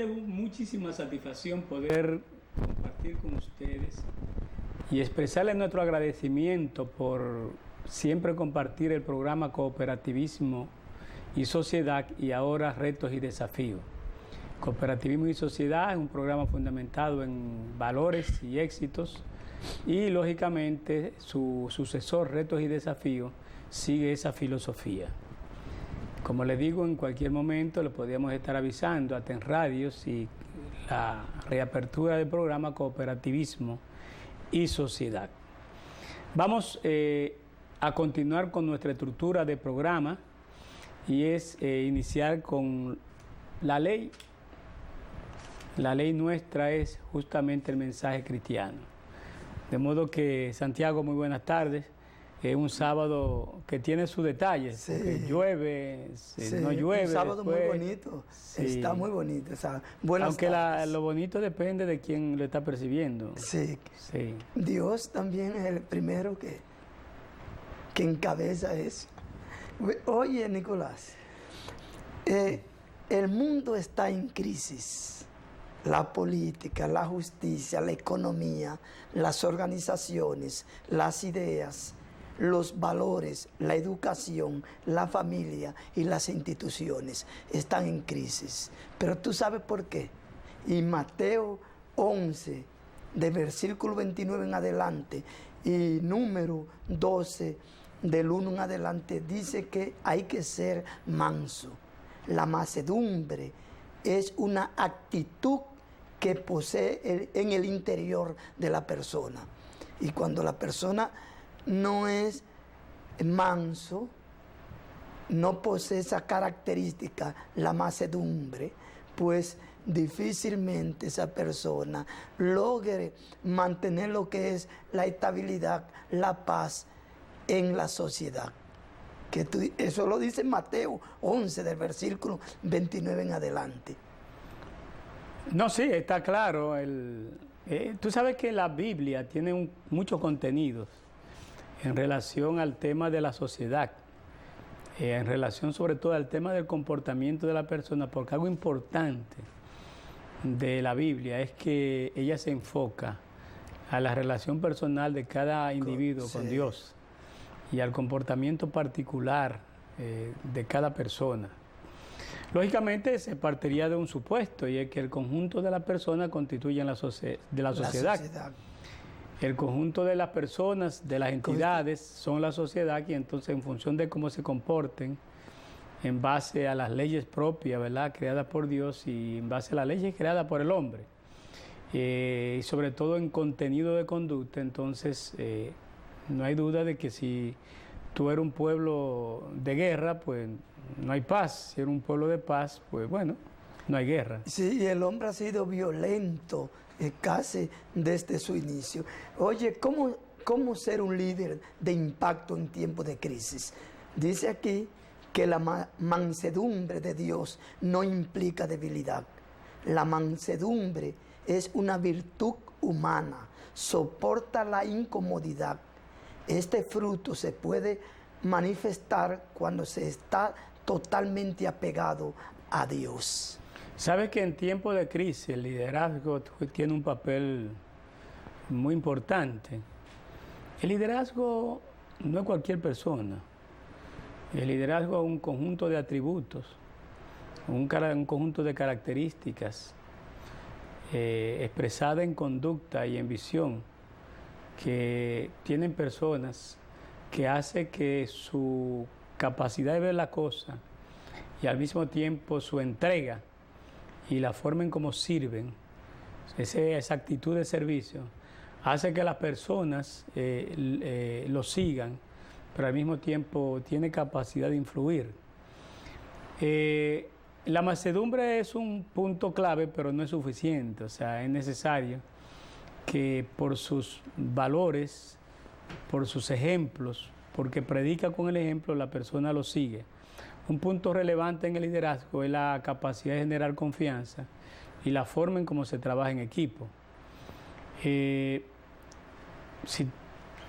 de muchísima satisfacción poder compartir con ustedes y expresarles nuestro agradecimiento por siempre compartir el programa Cooperativismo y Sociedad y ahora Retos y Desafíos. Cooperativismo y Sociedad es un programa fundamentado en valores y éxitos y lógicamente su sucesor Retos y Desafíos sigue esa filosofía. Como les digo, en cualquier momento le podríamos estar avisando a TEN Radios y la reapertura del programa Cooperativismo y Sociedad. Vamos a continuar con nuestra estructura de programa y es iniciar con la ley. La ley nuestra es justamente el mensaje cristiano. De modo que, Santiago, muy buenas tardes. Es un sábado que tiene sus detalles, sí, porque llueve, sí, no llueve. Un sábado después, muy bonito, sí. Está muy bonito. Aunque lo bonito depende de quién lo está percibiendo. Sí. Sí. Dios también es el primero que encabeza eso. Oye, Nicolás, el mundo está en crisis. La política, la justicia, la economía, las organizaciones, las ideas, los valores, la educación, la familia y las instituciones están en crisis. Pero tú sabes por qué. Y Mateo 11, de versículo 29 en adelante, y número 12, del 1 en adelante, dice que hay que ser manso. La mansedumbre es una actitud que posee en el interior de la persona. Y cuando la persona no es manso, no posee esa característica, la mansedumbre, pues difícilmente esa persona logre mantener lo que es la estabilidad, la paz en la sociedad. Eso lo dice Mateo 11, del versículo 29 en adelante. No, sí, está claro. Tú sabes que la Biblia tiene muchos contenidos en relación al tema de la sociedad, en relación sobre todo al tema del comportamiento de la persona, porque algo importante de la Biblia es que ella se enfoca a la relación personal de cada individuo con Dios y al comportamiento particular de cada persona. Lógicamente se partiría de un supuesto, y es que el conjunto de las personas constituyen la sociedad. El conjunto de las personas, de las entidades, son la sociedad, y entonces en función de cómo se comporten, en base a las leyes propias, ¿verdad?, creadas por Dios, y en base a las leyes creadas por el hombre, y sobre todo en contenido de conducta, entonces no hay duda de que si tú eres un pueblo de guerra, pues no hay paz. Si eres un pueblo de paz, pues bueno, no hay guerra. Sí, el hombre ha sido violento casi desde su inicio. Oye, ¿cómo ser un líder de impacto en tiempos de crisis? Dice aquí que la mansedumbre de Dios no implica debilidad. La mansedumbre es una virtud humana, soporta la incomodidad. Este fruto se puede manifestar cuando se está totalmente apegado a Dios. Sabes que en tiempos de crisis el liderazgo tiene un papel muy importante. El liderazgo no es cualquier persona. El liderazgo es un conjunto de atributos, un conjunto de características expresadas en conducta y en visión, que tienen personas que hace que su capacidad de ver la cosa y al mismo tiempo su entrega y la forma en cómo sirven, esa actitud de servicio, hace que las personas lo sigan, pero al mismo tiempo tiene capacidad de influir. La mansedumbre es un punto clave, pero no es suficiente. O sea, es necesario que por sus valores, por sus ejemplos, porque predica con el ejemplo, la persona lo sigue. Un punto relevante en el liderazgo es la capacidad de generar confianza y la forma en cómo se trabaja en equipo. Si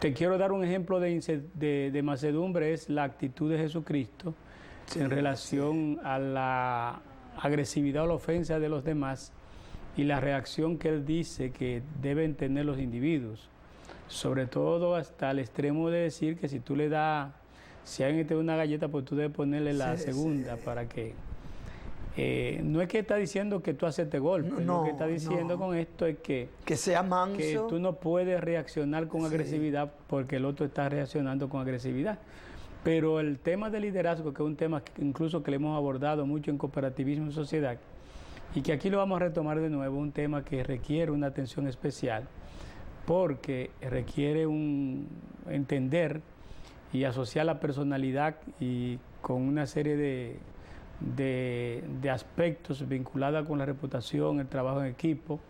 te quiero dar un ejemplo de mansedumbre, es la actitud de Jesucristo en relación a agresividad o la ofensa de los demás y la reacción que él dice que deben tener los individuos. Sobre todo hasta el extremo de decir que si tú le das, si alguien te da una galleta, pues tú debes ponerle la segunda para que... no es que está diciendo que tú aceptes golpe, no, lo que está diciendo con esto es que sea manso, que tú no puedes reaccionar con agresividad porque el otro está reaccionando con agresividad. Pero el tema del liderazgo, que es un tema que incluso que le hemos abordado mucho en Cooperativismo y Sociedad, y que aquí lo vamos a retomar de nuevo, un tema que requiere una atención especial, porque requiere un entender y asociar la personalidad y con una serie de aspectos vinculados con la reputación, el trabajo en equipo,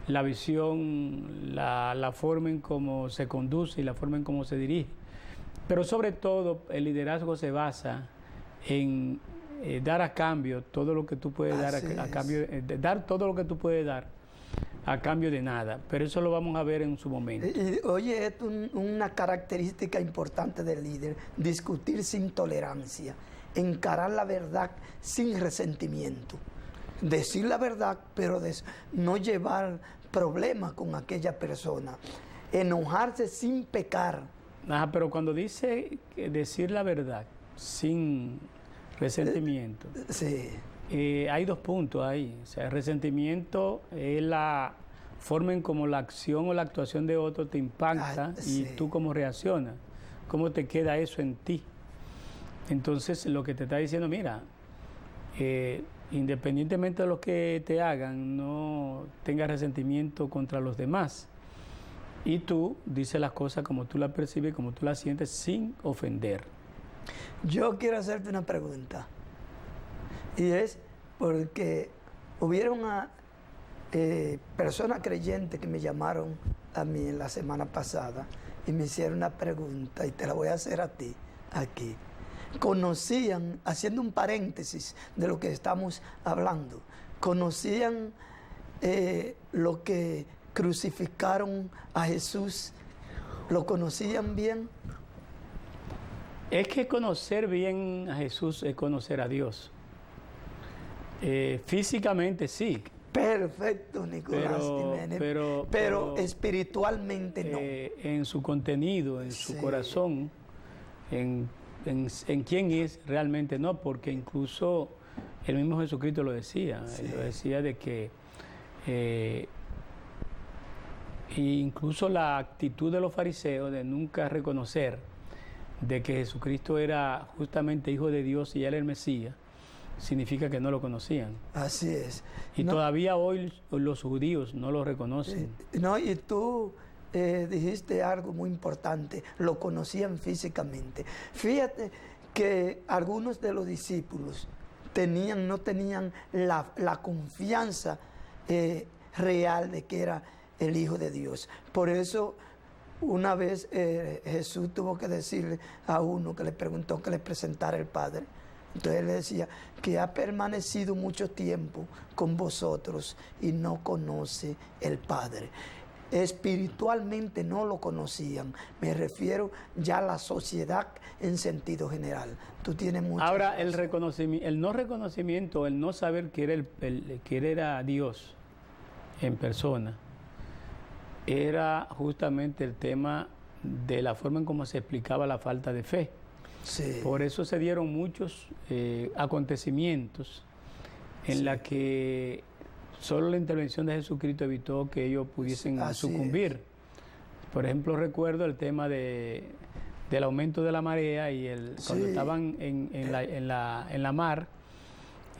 la visión, la forma en cómo se conduce y la forma en cómo se dirige. Pero sobre todo el liderazgo se basa en dar a cambio todo lo que tú puedes dar a cambio, dar todo lo que tú puedes dar a cambio de nada. Pero eso lo vamos a ver en su momento. Oye, es una característica importante del líder, discutir sin tolerancia, encarar la verdad sin resentimiento, decir la verdad, pero no llevar problemas con aquella persona, enojarse sin pecar. Pero cuando dice decir la verdad sin resentimiento, hay dos puntos ahí. O sea, el resentimiento es la forma en cómo la acción o la actuación de otro te impacta y tú cómo reaccionas, cómo te queda eso en ti. Entonces, lo que te está diciendo, mira, independientemente de lo que te hagan, no tengas resentimiento contra los demás. Y tú dices las cosas como tú las percibes, como tú las sientes, sin ofender. Yo quiero hacerte una pregunta. Y es porque hubieron personas creyentes que me llamaron a mí en la semana pasada y me hicieron una pregunta y te la voy a hacer a ti aquí. Conocían, haciendo un paréntesis de lo que estamos hablando, conocían lo que crucificaron a Jesús, ¿lo conocían bien? Es que conocer bien a Jesús es conocer a Dios. Físicamente sí. Perfecto, Nicolás Jiménez. Pero espiritualmente no. En su contenido, en su corazón, en quién es realmente no, porque incluso el mismo Jesucristo lo decía. Él lo decía de que incluso la actitud de los fariseos de nunca reconocer de que Jesucristo era justamente Hijo de Dios y Él el Mesías, significa que no lo conocían. Así es. Y todavía hoy los judíos no lo reconocen. Y tú dijiste algo muy importante, lo conocían físicamente. Fíjate que algunos de los discípulos no tenían la confianza real de que era el Hijo de Dios. Por eso una vez Jesús tuvo que decirle a uno que le preguntó que le presentara el Padre. Entonces él le decía que ha permanecido mucho tiempo con vosotros y no conoce el Padre. Espiritualmente no lo conocían. Me refiero ya a la sociedad en sentido general. Tú tienes mucho. Ahora, el no reconocimiento, el no saber que era Dios en persona, era justamente el tema de la forma en cómo se explicaba la falta de fe. Sí. Por eso se dieron muchos acontecimientos en la que solo la intervención de Jesucristo evitó que ellos pudiesen sucumbir. Por ejemplo, recuerdo el tema del aumento de la marea y cuando estaban en la mar,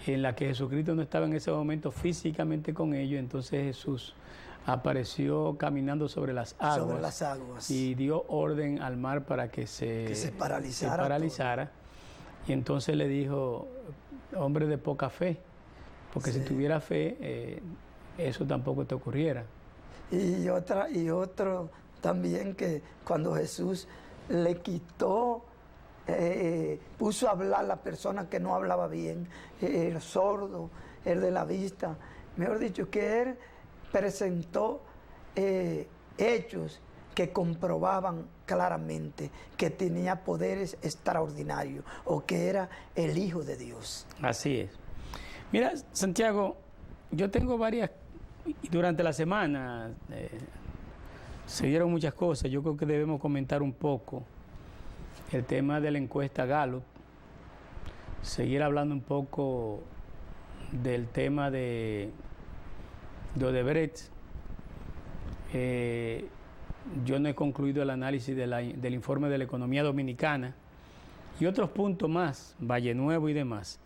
en la que Jesucristo no estaba en ese momento físicamente con ellos, entonces Jesús apareció caminando sobre las aguas y dio orden al mar para que se paralizara. Y entonces le dijo, hombre de poca fe, porque si tuviera fe, eso tampoco te ocurriera. Y otro también, que cuando Jesús le quitó, puso a hablar la persona que no hablaba bien, el sordo, el de la vista, mejor dicho, que él presentó hechos que comprobaban claramente que tenía poderes extraordinarios o que era el Hijo de Dios. Así es. Mira, Santiago, yo tengo varias, durante la semana se dieron muchas cosas. Yo creo que debemos comentar un poco el tema de la encuesta Gallup, seguir hablando un poco del tema de Odebrecht. Yo no he concluido el análisis del informe de la economía dominicana y otros puntos más, Valle Nuevo y demás.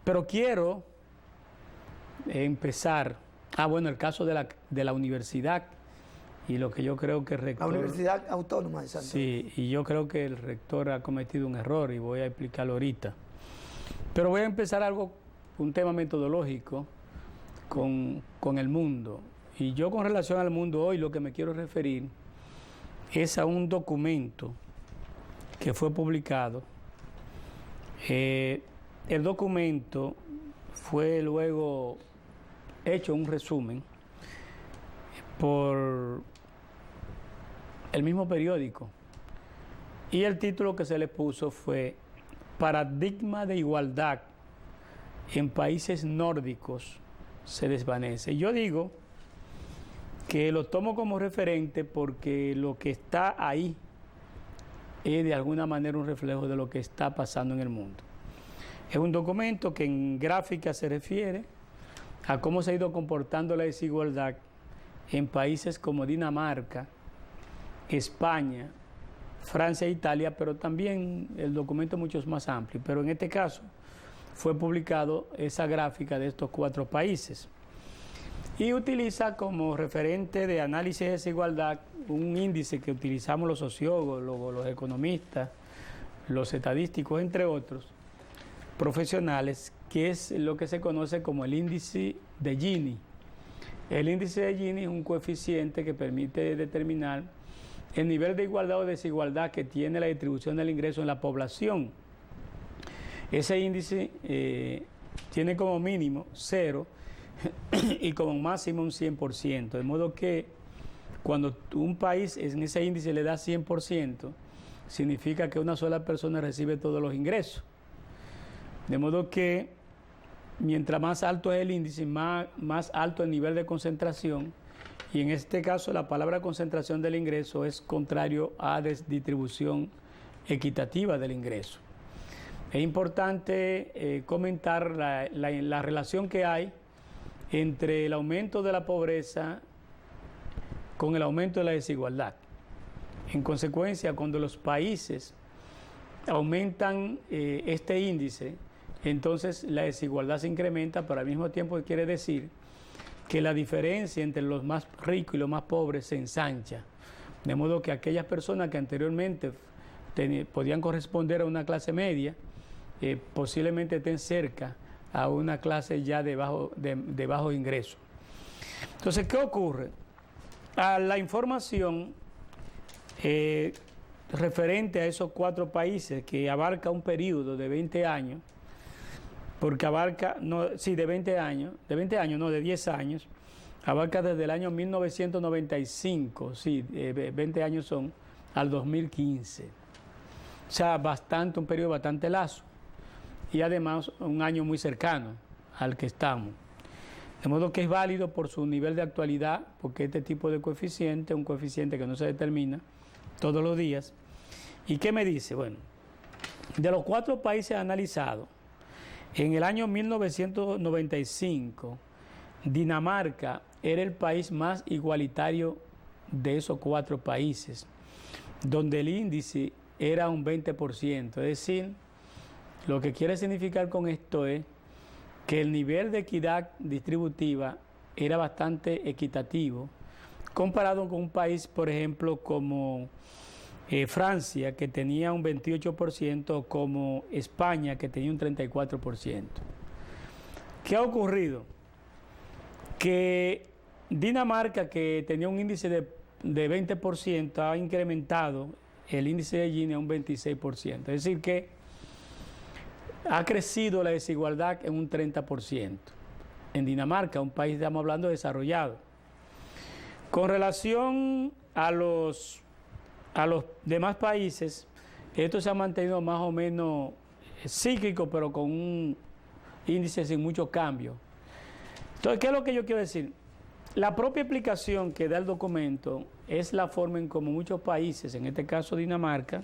Pero quiero empezar, el caso de la universidad y lo que yo creo que el rector... La Universidad Autónoma de Santiago. Sí, y yo creo que el rector ha cometido un error y voy a explicarlo ahorita. Pero voy a empezar un tema metodológico con el mundo. Y yo con relación al mundo hoy lo que me quiero referir es a un documento que fue publicado. El documento fue luego hecho un resumen por el mismo periódico y el título que se le puso fue Paradigma de igualdad en países nórdicos se desvanece. Yo digo que lo tomo como referente porque lo que está ahí es de alguna manera un reflejo de lo que está pasando en el mundo. Es un documento que en gráfica se refiere a cómo se ha ido comportando la desigualdad en países como Dinamarca, España, Francia e Italia, pero también el documento es mucho más amplio. Pero en este caso fue publicado esa gráfica de estos 4 países y utiliza como referente de análisis de desigualdad un índice que utilizamos los sociólogos, los economistas, los estadísticos, entre otros profesionales, que es lo que se conoce como el índice de Gini. El índice de Gini es un coeficiente que permite determinar el nivel de igualdad o desigualdad que tiene la distribución del ingreso en la población. Ese índice tiene como mínimo 0 y como máximo un 100%, de modo que cuando un país en ese índice le da 100%, significa que una sola persona recibe todos los ingresos. De modo que mientras más alto es el índice, más alto el nivel de concentración, y en este caso la palabra concentración del ingreso es contrario a distribución equitativa del ingreso. Es importante comentar la relación que hay entre el aumento de la pobreza con el aumento de la desigualdad. En consecuencia, cuando los países aumentan este índice, entonces la desigualdad se incrementa, pero al mismo tiempo quiere decir que la diferencia entre los más ricos y los más pobres se ensancha. De modo que aquellas personas que anteriormente podían corresponder a una clase media, posiblemente estén cerca a una clase ya de bajo ingreso. Entonces, ¿qué ocurre? A la información referente a esos 4 países que abarca un periodo de 20 años, porque abarca, de 20 años, de 10 años, abarca desde el año 1995, 20 años son, al 2015. O sea, un periodo bastante lazo, y además un año muy cercano al que estamos. De modo que es válido por su nivel de actualidad, porque este tipo de coeficiente es un coeficiente que no se determina todos los días. ¿Y qué me dice? Bueno, de los 4 países analizados, en el año 1995, Dinamarca era el país más igualitario de esos 4 países, donde el índice era un 20%. Es decir, lo que quiere significar con esto es que el nivel de equidad distributiva era bastante equitativo, comparado con un país, por ejemplo, como Francia, que tenía un 28%, como España, que tenía un 34%. ¿Qué ha ocurrido? Que Dinamarca, que tenía un índice de 20%, ha incrementado el índice de Gini a un 26%. Es decir, que ha crecido la desigualdad en un 30%. En Dinamarca, un país, estamos hablando, desarrollado. Con relación a los demás países, esto se ha mantenido más o menos cíclico, pero con un índices sin mucho cambio. Entonces, ¿qué es lo que yo quiero decir? La propia explicación que da el documento es la forma en como muchos países, en este caso Dinamarca,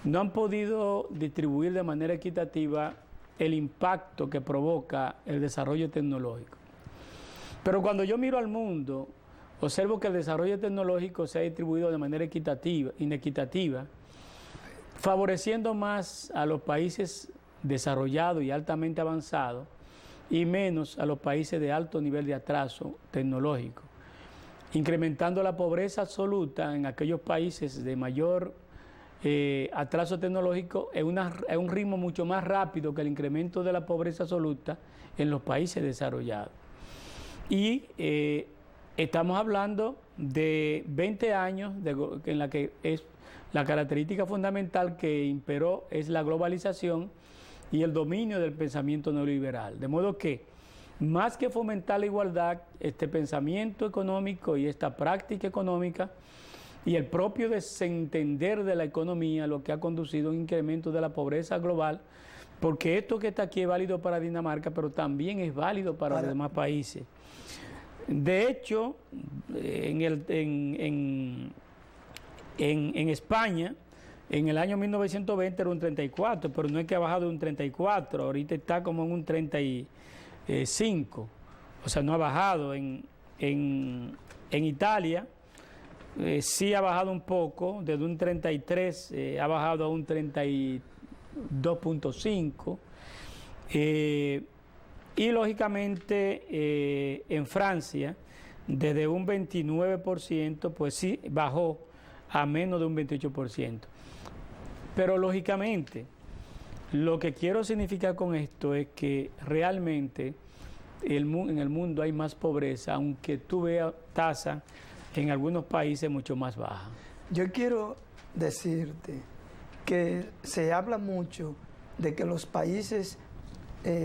no han podido distribuir de manera equitativa el impacto que provoca el desarrollo tecnológico. Pero cuando yo miro al mundo, observo que el desarrollo tecnológico se ha distribuido de manera inequitativa, favoreciendo más a los países desarrollados y altamente avanzados y menos a los países de alto nivel de atraso tecnológico, incrementando la pobreza absoluta en aquellos países de mayor atraso tecnológico en un ritmo mucho más rápido que el incremento de la pobreza absoluta en los países desarrollados. Y estamos hablando de 20 años en la que es la característica fundamental que imperó es la globalización y el dominio del pensamiento neoliberal. De modo que, más que fomentar la igualdad, este pensamiento económico y esta práctica económica y el propio desentender de la economía lo que ha conducido a un incremento de la pobreza global, porque esto que está aquí es válido para Dinamarca, pero también es válido para los demás países. De hecho, en España, en el año 1920 era un 34, pero no es que ha bajado de un 34, ahorita está como en un 35, o sea, no ha bajado. En Italia sí ha bajado un poco, desde un 33 ha bajado a un 32.5, y lógicamente en Francia, desde un 29%, pues sí bajó a menos de un 28%. Pero lógicamente, lo que quiero significar con esto es que realmente en el mundo hay más pobreza, aunque tú veas tasa en algunos países mucho más baja. Yo quiero decirte que se habla mucho de que los países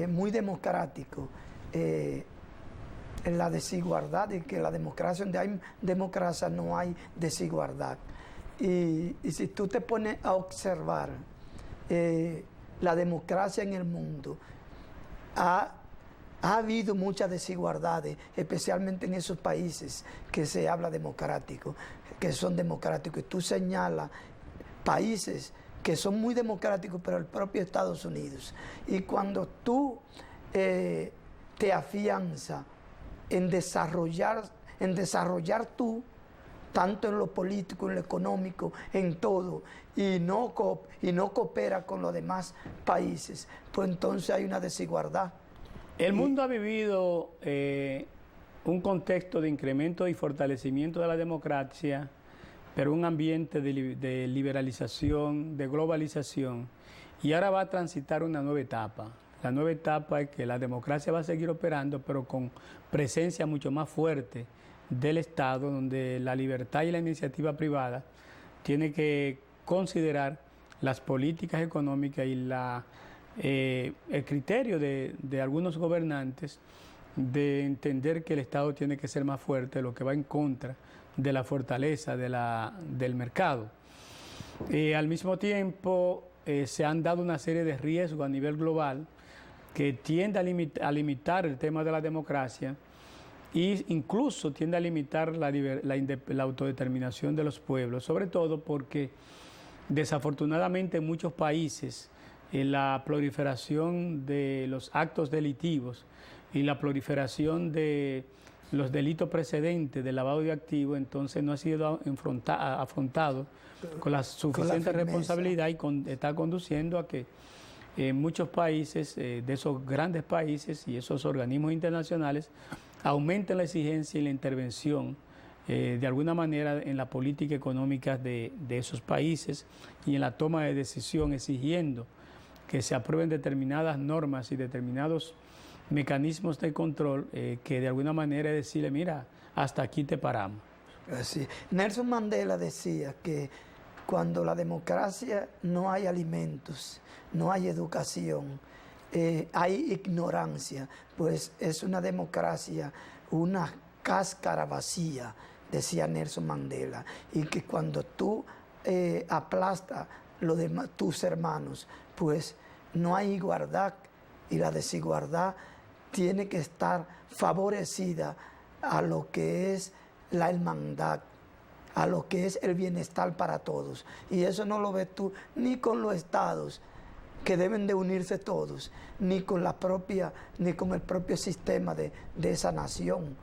muy democráticos, en la desigualdad, y que la democracia, donde hay democracia no hay desigualdad. Y si tú te pones a observar la democracia en el mundo, ha habido muchas desigualdades, especialmente en esos países que se habla democrático, que son democráticos. Y tú señalas países que son muy democráticos, pero el propio Estados Unidos. Y cuando tú te afianzas en desarrollar tú, tanto en lo político, en lo económico, en todo, y no coopera con los demás países, pues entonces hay una desigualdad. El mundo ha vivido un contexto de incremento y fortalecimiento de la democracia, pero un ambiente de liberalización, de globalización, y ahora va a transitar una nueva etapa. La nueva etapa es que la democracia va a seguir operando, pero con presencia mucho más fuerte del Estado, donde la libertad y la iniciativa privada tiene que considerar las políticas económicas y el criterio de algunos gobernantes de entender que el Estado tiene que ser más fuerte, lo que va en contra de la fortaleza del mercado. Al mismo tiempo, se han dado una serie de riesgos a nivel global que tiende a limitar el tema de la democracia e incluso tiende a limitar la autodeterminación de los pueblos, sobre todo porque desafortunadamente en muchos países la proliferación de los actos delictivos y la proliferación de los delitos precedentes de lavado de activos, entonces no ha sido afrontado con la suficiente responsabilidad y está conduciendo a que muchos países, de esos grandes países y esos organismos internacionales, aumenten la exigencia y la intervención de alguna manera en la política económica de esos países y en la toma de decisión, exigiendo que se aprueben determinadas normas y determinados mecanismos de control que de alguna manera es decirle, mira, hasta aquí te paramos. Así. Nelson Mandela decía que cuando la democracia no hay alimentos, no hay educación, hay ignorancia, pues es una democracia, una cáscara vacía, decía Nelson Mandela, y que cuando tú aplastas tus hermanos, pues no hay igualdad y la desigualdad tiene que estar favorecida a lo que es la hermandad, a lo que es el bienestar para todos. Y eso no lo ves tú ni con los estados, que deben de unirse todos, ni con el propio sistema de esa nación.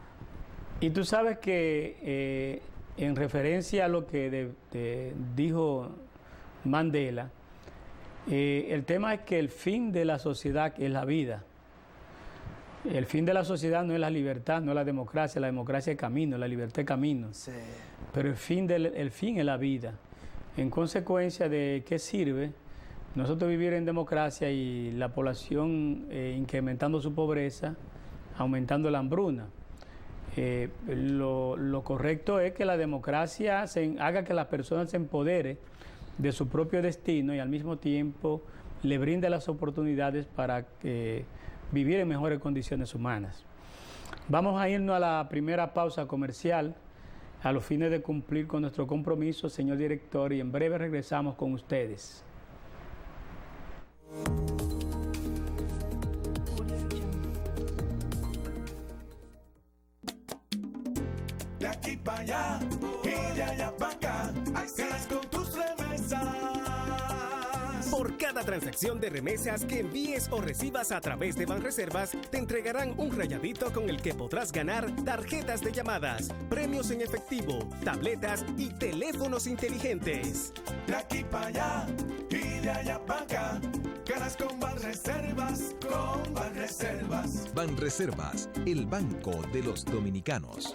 Y tú sabes que en referencia a lo que dijo Mandela, el tema es que el fin de la sociedad es la vida. El fin de la sociedad no es la libertad, no es la democracia es camino, la libertad es camino. Sí. Pero el fin es la vida. En consecuencia, ¿de qué sirve nosotros vivir en democracia y la población incrementando su pobreza, aumentando la hambruna? Lo correcto es que la democracia haga que las personas se empoderen de su propio destino y al mismo tiempo le brinde las oportunidades para vivir en mejores condiciones humanas. Vamos a irnos a la primera pausa comercial a los fines de cumplir con nuestro compromiso, señor director, y en breve regresamos con ustedes. De aquí para allá y de allá para acá, ganas con tus remesas. Por cada transacción de remesas que envíes o recibas a través de Banreservas, te entregarán un rayadito con el que podrás ganar tarjetas de llamadas, premios en efectivo, tabletas y teléfonos inteligentes. De aquí para allá y de allá para acá, ganas con Banreservas, con Banreservas. Banreservas, el banco de los dominicanos.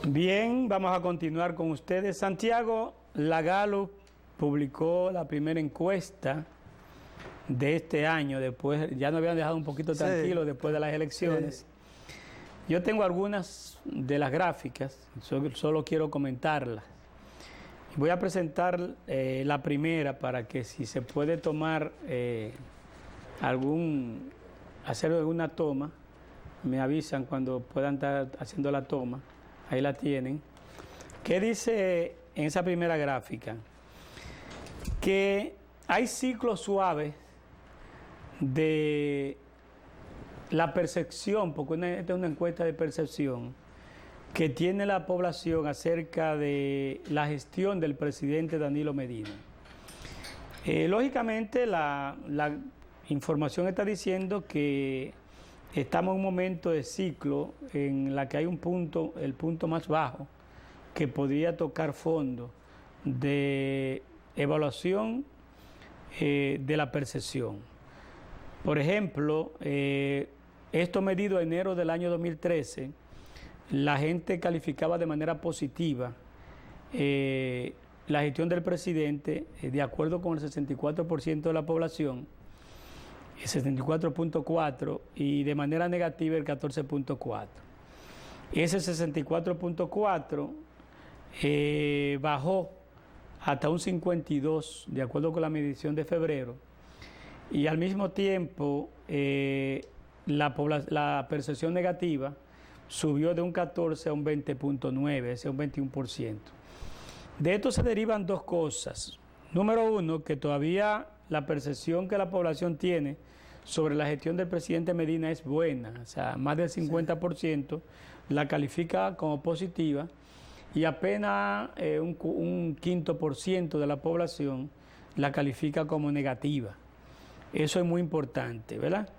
Bien, vamos a continuar con ustedes. Santiago, la Gallup publicó la primera encuesta de este año, después ya nos habían dejado un poquito tranquilos después de las elecciones. Sí. Yo tengo algunas de las gráficas, solo quiero comentarlas. Voy a presentar la primera para que si se puede tomar hacer alguna toma, me avisan cuando puedan estar haciendo la toma. Ahí la tienen. ¿Qué dice en esa primera gráfica? Que hay ciclos suaves de la percepción, porque esta es una encuesta de percepción, que tiene la población acerca de la gestión del presidente Danilo Medina. Lógicamente, la información está diciendo que estamos en un momento de ciclo en la que hay el punto más bajo, que podría tocar fondo de evaluación de la percepción. Por ejemplo, esto medido en enero del año 2013, la gente calificaba de manera positiva la gestión del presidente de acuerdo con el 64% de la población, el 64.4%, y de manera negativa el 14.4%. Ese 64.4% bajó hasta un 52%, de acuerdo con la medición de febrero, y al mismo tiempo la percepción negativa subió de un 14% a un 20.9%, ese es un 21%. De esto se derivan dos cosas. Número uno, que todavía la percepción que la población tiene sobre la gestión del presidente Medina es buena, o sea, más del 50% la califica como positiva y apenas un 5% de la población la califica como negativa. Eso es muy importante, ¿verdad?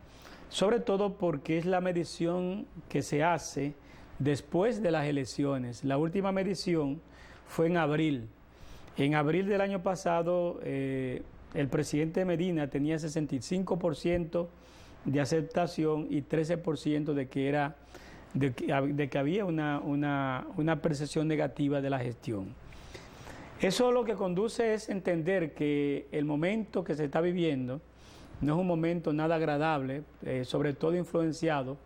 Sobre todo porque es la medición que se hace después de las elecciones. La última medición fue en abril. En abril del año pasado, el presidente Medina tenía 65% de aceptación y 13% de que había una percepción negativa de la gestión. Eso lo que conduce es entender que el momento que se está viviendo no es un momento nada agradable, sobre todo influenciado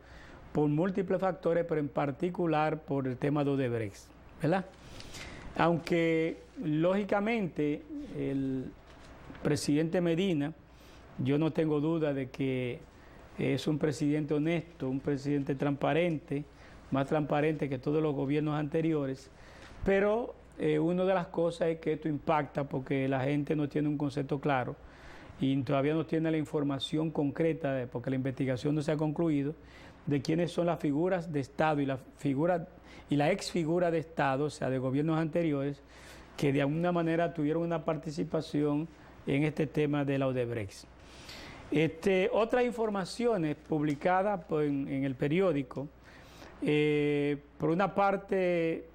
por múltiples factores, pero en particular por el tema de Odebrecht, ¿verdad? Aunque lógicamente el presidente Medina, yo no tengo duda de que es un presidente honesto, un presidente transparente, más transparente que todos los gobiernos anteriores, pero una de las cosas es que esto impacta porque la gente no tiene un concepto claro y todavía no tiene la información concreta, porque la investigación no se ha concluido, de quiénes son las figuras de Estado y la ex figura de Estado, o sea, de gobiernos anteriores, que de alguna manera tuvieron una participación en este tema de la Odebrecht. Otras informaciones publicadas en el periódico, por una parte,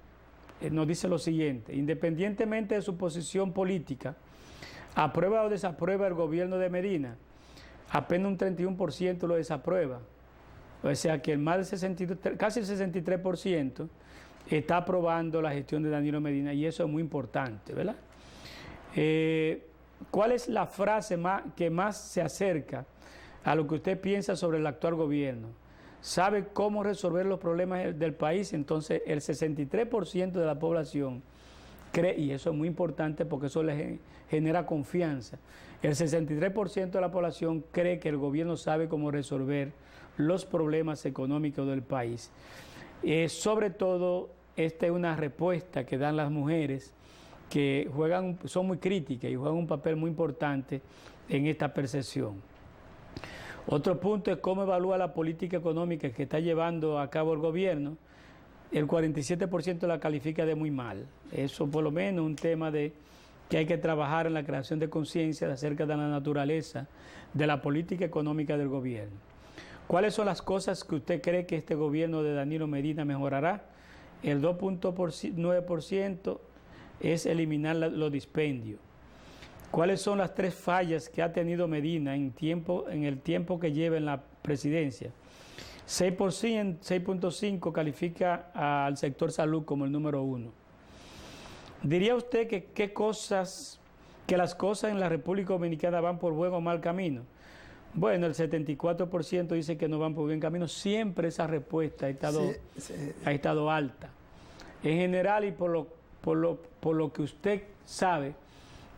nos dice lo siguiente: independientemente de su posición política, aprueba o desaprueba el gobierno de Medina, apenas un 31% lo desaprueba. O sea que más del 63, casi el 63% está aprobando la gestión de Danilo Medina, y eso es muy importante, ¿verdad? ¿Cuál es la frase que más se acerca a lo que usted piensa sobre el actual gobierno? ¿Sabe cómo resolver los problemas del país? Entonces el 63% de la población cree, y eso es muy importante porque eso le genera confianza, el 63% de la población cree que el gobierno sabe cómo resolver los problemas económicos del país. Sobre todo, esta es una respuesta que dan las mujeres, que son muy críticas y juegan un papel muy importante en esta percepción. Otro punto es cómo evalúa la política económica que está llevando a cabo el gobierno. El 47% la califica de muy mal. Eso por lo menos es un tema de que hay que trabajar en la creación de conciencia acerca de la naturaleza de la política económica del gobierno. ¿Cuáles son las cosas que usted cree que este gobierno de Danilo Medina mejorará? El 2.9% es eliminar los dispendios. ¿Cuáles son las 3 fallas que ha tenido Medina en el tiempo que lleva en la presidencia? 6.5 califica al sector salud como el número 1. ¿Diría usted que las cosas en la República Dominicana van por buen o mal camino? Bueno, el 74% dice que no van por buen camino. Siempre esa respuesta ha estado alta. En general, y por lo que usted sabe,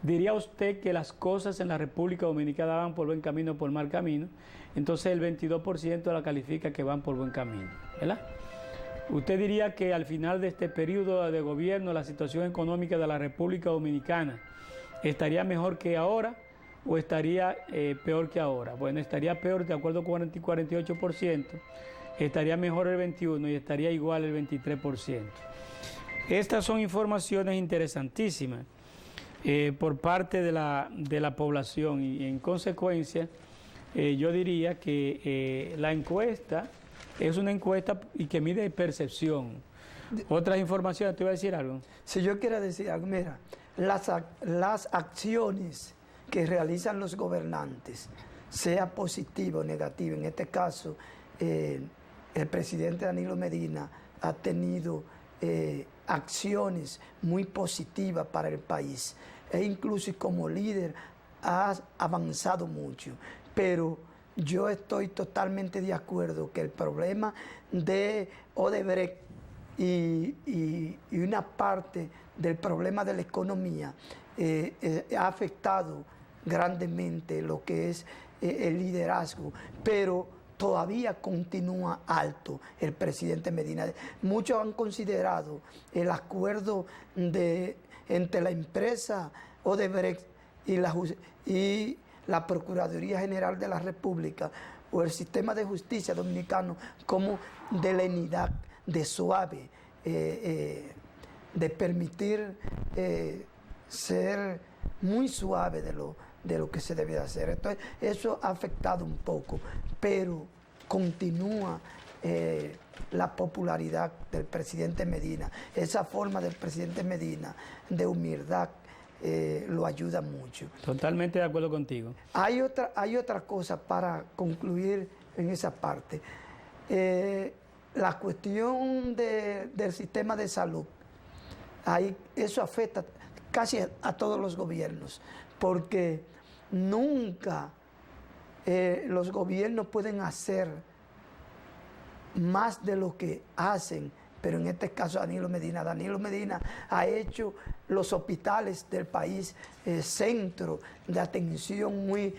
¿diría usted que las cosas en la República Dominicana van por buen camino o por mal camino? Entonces el 22% la califica que van por buen camino, ¿verdad? ¿Usted diría que al final de este periodo de gobierno la situación económica de la República Dominicana estaría mejor que ahora o estaría peor que ahora? Bueno, estaría peor de acuerdo con el 48%, estaría mejor el 21% y estaría igual el 23%. Estas son informaciones interesantísimas por parte de la población, y en consecuencia yo diría que la encuesta es una encuesta y que mide percepción. Otras informaciones, ¿te iba a decir algo? Si yo quiero decir algo, mira, las acciones que realizan los gobernantes, sea positivo o negativo, en este caso el presidente Danilo Medina ha tenido acciones muy positivas para el país, e incluso como líder ha avanzado mucho, pero yo estoy totalmente de acuerdo que el problema de Odebrecht y una parte del problema de la economía ha afectado grandemente lo que es el liderazgo, pero todavía continúa alto el presidente Medina. Muchos han considerado el acuerdo entre la empresa Odebrecht y la Procuraduría General de la República o el sistema de justicia dominicano como de lenidad, de suave, de permitir ser muy suave de lo que se debe hacer. Entonces, eso ha afectado un poco, pero continúa la popularidad del presidente Medina. Esa forma del presidente Medina de humildad lo ayuda mucho. Totalmente de acuerdo contigo. Hay otra cosa para concluir en esa parte. La cuestión del sistema de salud, eso afecta casi a todos los gobiernos, porque nunca los gobiernos pueden hacer más de lo que hacen, pero en este caso Danilo Medina ha hecho los hospitales del país centro de atención muy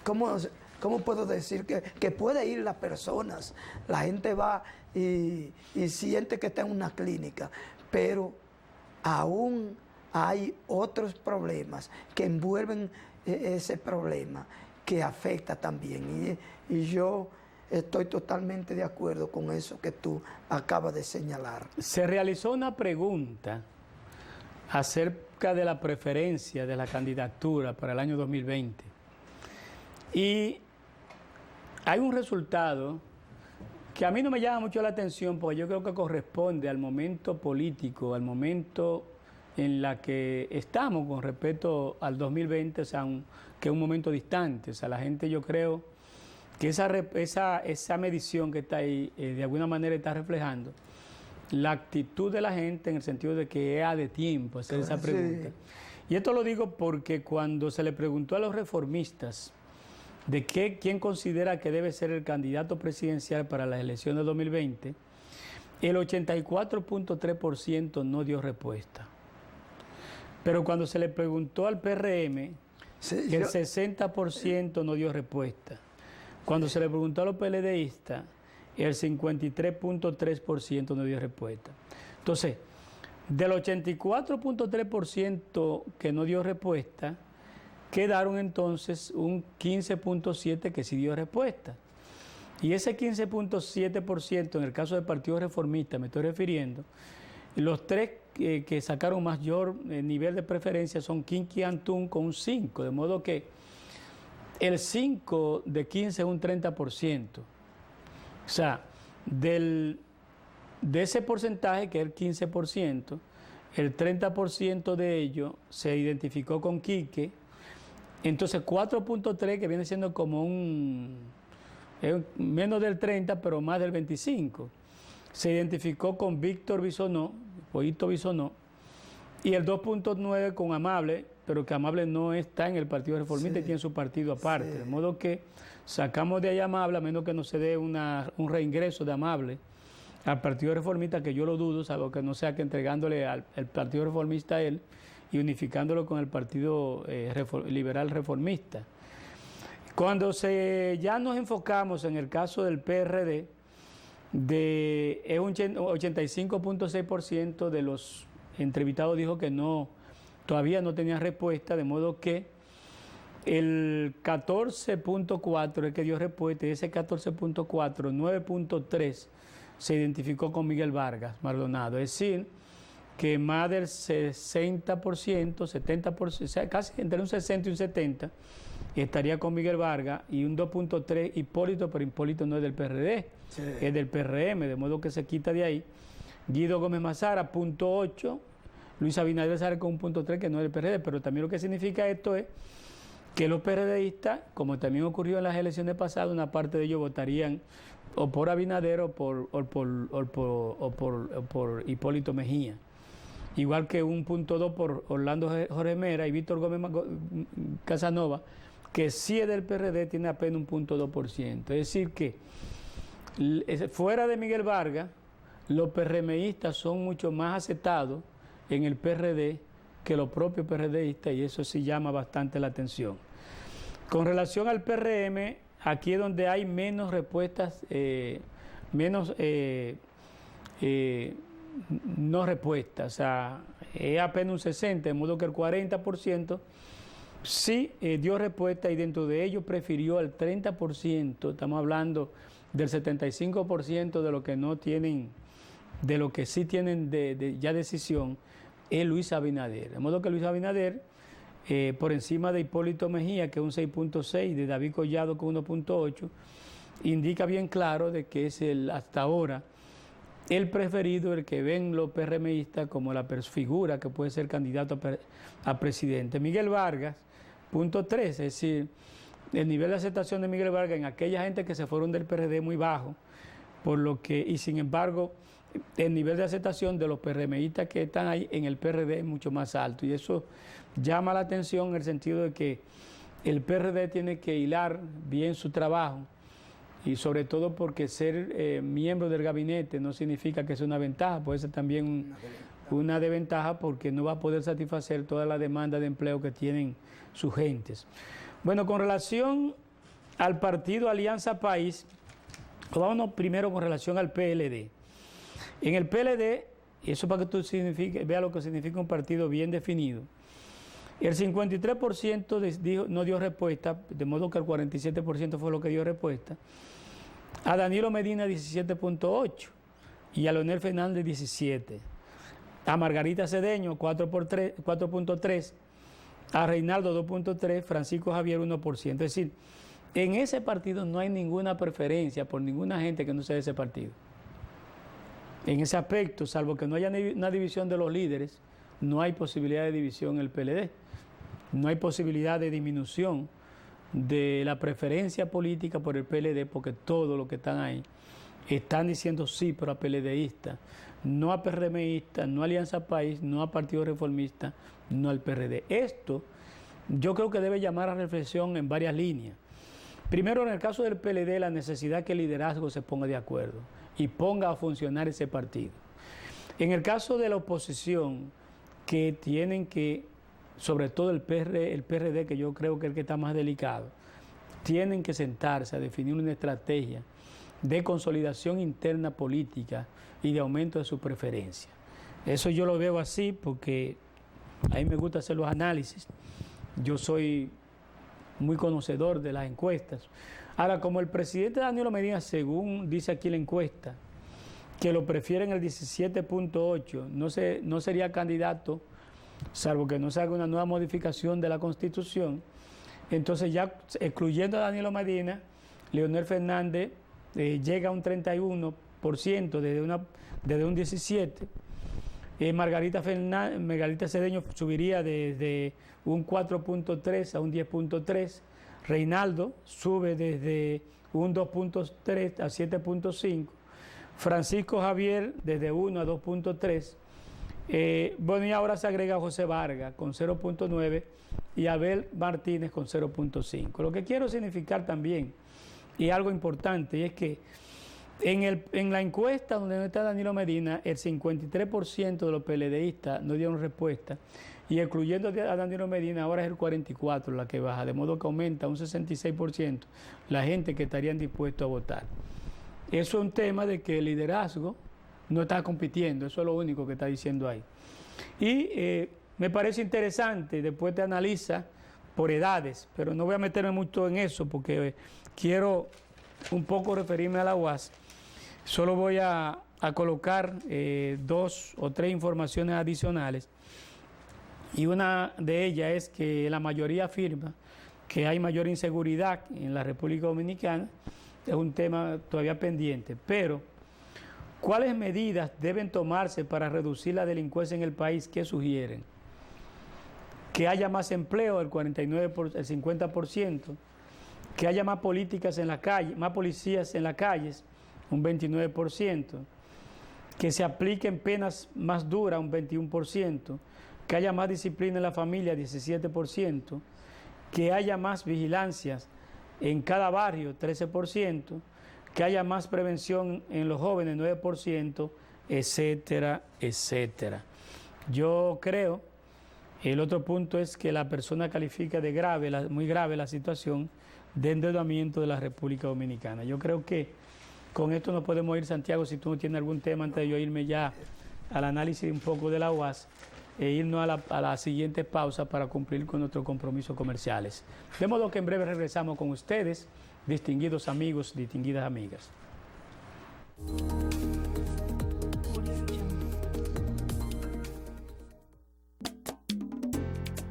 ¿cómo puedo decir? Que puede ir las personas, la gente va y siente que está en una clínica, pero aún hay otros problemas que envuelven ese problema, que afecta también. Y yo estoy totalmente de acuerdo con eso que tú acabas de señalar. Se realizó una pregunta acerca de la preferencia de la candidatura para el año 2020. Y hay un resultado que a mí no me llama mucho la atención, porque yo creo que corresponde al momento político, al momento en la que estamos con respecto al 2020, o sea, que es un momento distante. O sea, la gente, yo creo que esa medición que está ahí, de alguna manera está reflejando la actitud de la gente, en el sentido de que es de tiempo hacer esa pregunta. Sí. Y esto lo digo porque cuando se le preguntó a los reformistas de quién considera que debe ser el candidato presidencial para las elecciones de 2020, el 84.3% no dio respuesta. Pero cuando se le preguntó al PRM, el 60% no dio respuesta. Cuando se le preguntó a los PLDistas, el 53.3% no dio respuesta. Entonces, del 84.3% que no dio respuesta, quedaron entonces un 15.7% que sí dio respuesta. Y ese 15.7%, en el caso del Partido Reformista, me estoy refiriendo, los tres que sacaron mayor nivel de preferencia son Kinky y Antún con un 5%, de modo que el 5 de 15 es un 30%. O sea, de ese porcentaje, que es el 15%, el 30% de ello se identificó con Quique. Entonces 4.3, que viene siendo como menos del 30, pero más del 25, se identificó con Víctor Bisonó, Pollito Bisonó, y el 2.9 con Amable, pero que Amable no está en el Partido Reformista y tiene su partido aparte. De modo que sacamos de ahí Amable, a menos que no se dé un reingreso de Amable al Partido Reformista, que yo lo dudo, salvo que no sea que entregándole al Partido Reformista a él y unificándolo con el Partido Liberal Reformista. Cuando ya nos enfocamos en el caso del PRD, es un 85.6% de los entrevistados dijo que todavía no tenía respuesta, de modo que el 14.4 es el que dio respuesta, y ese 14.4, 9.3 se identificó con Miguel Vargas Maldonado. Es decir, que más del 60%, 70%, casi entre un 60 y un 70, estaría con Miguel Vargas, y un 2.3 Hipólito, pero Hipólito no es del PRD, es del PRM, de modo que se quita de ahí. Guido Gómez Mazara, 0.8, Luis Abinader sale con un 0.3 que no es del PRD, pero también lo que significa esto es que los PRDistas, como también ocurrió en las elecciones pasadas, una parte de ellos votarían o por Abinader o por Hipólito Mejía. Igual que un 0.2 por Orlando Jorge Mera y Víctor Gómez Casanova, que sí es del PRD, tiene apenas un 0.2%. Es decir que fuera de Miguel Vargas, los PRMistas son mucho más aceptados en el PRD que los propios PRDistas, y eso sí llama bastante la atención. Con relación al PRM, aquí es donde hay menos respuestas, no respuestas, o sea, es apenas un 60%, de modo que el 40% sí dio respuesta, y dentro de ellos prefirió al 30%, estamos hablando del 75% de los que no tienen, de lo que sí tienen ya decisión, es Luis Abinader. De modo que Luis Abinader, por encima de Hipólito Mejía, que es un 6.6, de David Collado con 1.8, indica bien claro de que es hasta ahora el preferido, el que ven los PRMistas como la figura que puede ser candidato a presidente. Miguel Vargas, 0.3, es decir, el nivel de aceptación de Miguel Vargas en aquella gente que se fueron del PRD es muy bajo, por lo que, y sin embargo, el nivel de aceptación de los PRMistas que están ahí en el PRD es mucho más alto, y eso llama la atención en el sentido de que el PRD tiene que hilar bien su trabajo, y sobre todo porque ser miembro del gabinete no significa que sea una ventaja, puede ser también una desventaja, porque no va a poder satisfacer toda la demanda de empleo que tienen sus gentes. Bueno, con relación al partido Alianza País, Vámonos primero con relación al PLD. En el PLD, y eso para que tú veas lo que significa un partido bien definido, el 53% no dio respuesta, de modo que el 47% fue lo que dio respuesta. A Danilo Medina 17.8 y a Leonel Fernández 17. A Margarita Cedeño 4.3, a Reinaldo 2.3, Francisco Javier 1%. Es decir, en ese partido no hay ninguna preferencia por ninguna gente que no sea de ese partido. En ese aspecto, salvo que no haya una división de los líderes, no hay posibilidad de división en el PLD. No hay posibilidad de disminución de la preferencia política por el PLD, porque todos los que están ahí están diciendo sí, pero a PLDista, no a PRMista, no a Alianza País, no a Partido Reformista, no al PRD. Esto yo creo que debe llamar a reflexión en varias líneas. Primero, en el caso del PLD, la necesidad que el liderazgo se ponga de acuerdo y ponga a funcionar ese partido. En el caso de la oposición, que tienen que, sobre todo el PRD, que yo creo que es el que está más delicado, tienen que sentarse a definir una estrategia de consolidación interna política y de aumento de su preferencia. Eso yo lo veo así porque a mí me gusta hacer los análisis. Yo soy muy conocedor de las encuestas. Ahora, como el presidente Danilo Medina, según dice aquí la encuesta, que lo prefieren el 17.8, no sería candidato, salvo que no se haga una nueva modificación de la Constitución. Entonces, ya excluyendo a Danilo Medina, Leonel Fernández llega a un 31% desde un 17%. Margarita Cedeño subiría desde un 4.3 a un 10.3. Reinaldo sube desde un 2.3 a 7.5. Francisco Javier desde 1 a 2.3. Bueno, y ahora se agrega José Vargas con 0.9 y Abel Martínez con 0.5. Lo que quiero significar también, y algo importante, es que en la encuesta donde no está Danilo Medina, el 53% de los PLDistas no dieron respuesta, y excluyendo a Danilo Medina, ahora es el 44% la que baja, de modo que aumenta un 66% la gente que estarían dispuestos a votar. Eso es un tema de que el liderazgo no está compitiendo, eso es lo único que está diciendo ahí. Y me parece interesante, después te analiza por edades, pero no voy a meterme mucho en eso porque quiero un poco referirme a la UAS. Solo voy a colocar 2 o 3 informaciones adicionales, y una de ellas es que la mayoría afirma que hay mayor inseguridad en la República Dominicana. Es un tema todavía pendiente, pero ¿cuáles medidas deben tomarse para reducir la delincuencia en el país? ¿Qué sugieren? Que haya más empleo, el 50%, que haya más políticas en la calle, más policías en las calles, un 29%, que se apliquen penas más duras, un 21%, que haya más disciplina en la familia, 17%, que haya más vigilancias en cada barrio, 13%, que haya más prevención en los jóvenes, 9%, etcétera, etcétera. Yo creo, el otro punto es que la persona califica de grave, muy grave la situación de endeudamiento de la República Dominicana. Yo creo que con esto nos podemos ir, Santiago, si tú no tienes algún tema antes de yo irme ya al análisis un poco de la UAS, e irnos a la siguiente pausa para cumplir con nuestros compromisos comerciales. De modo que en breve regresamos con ustedes, distinguidos amigos, distinguidas amigas.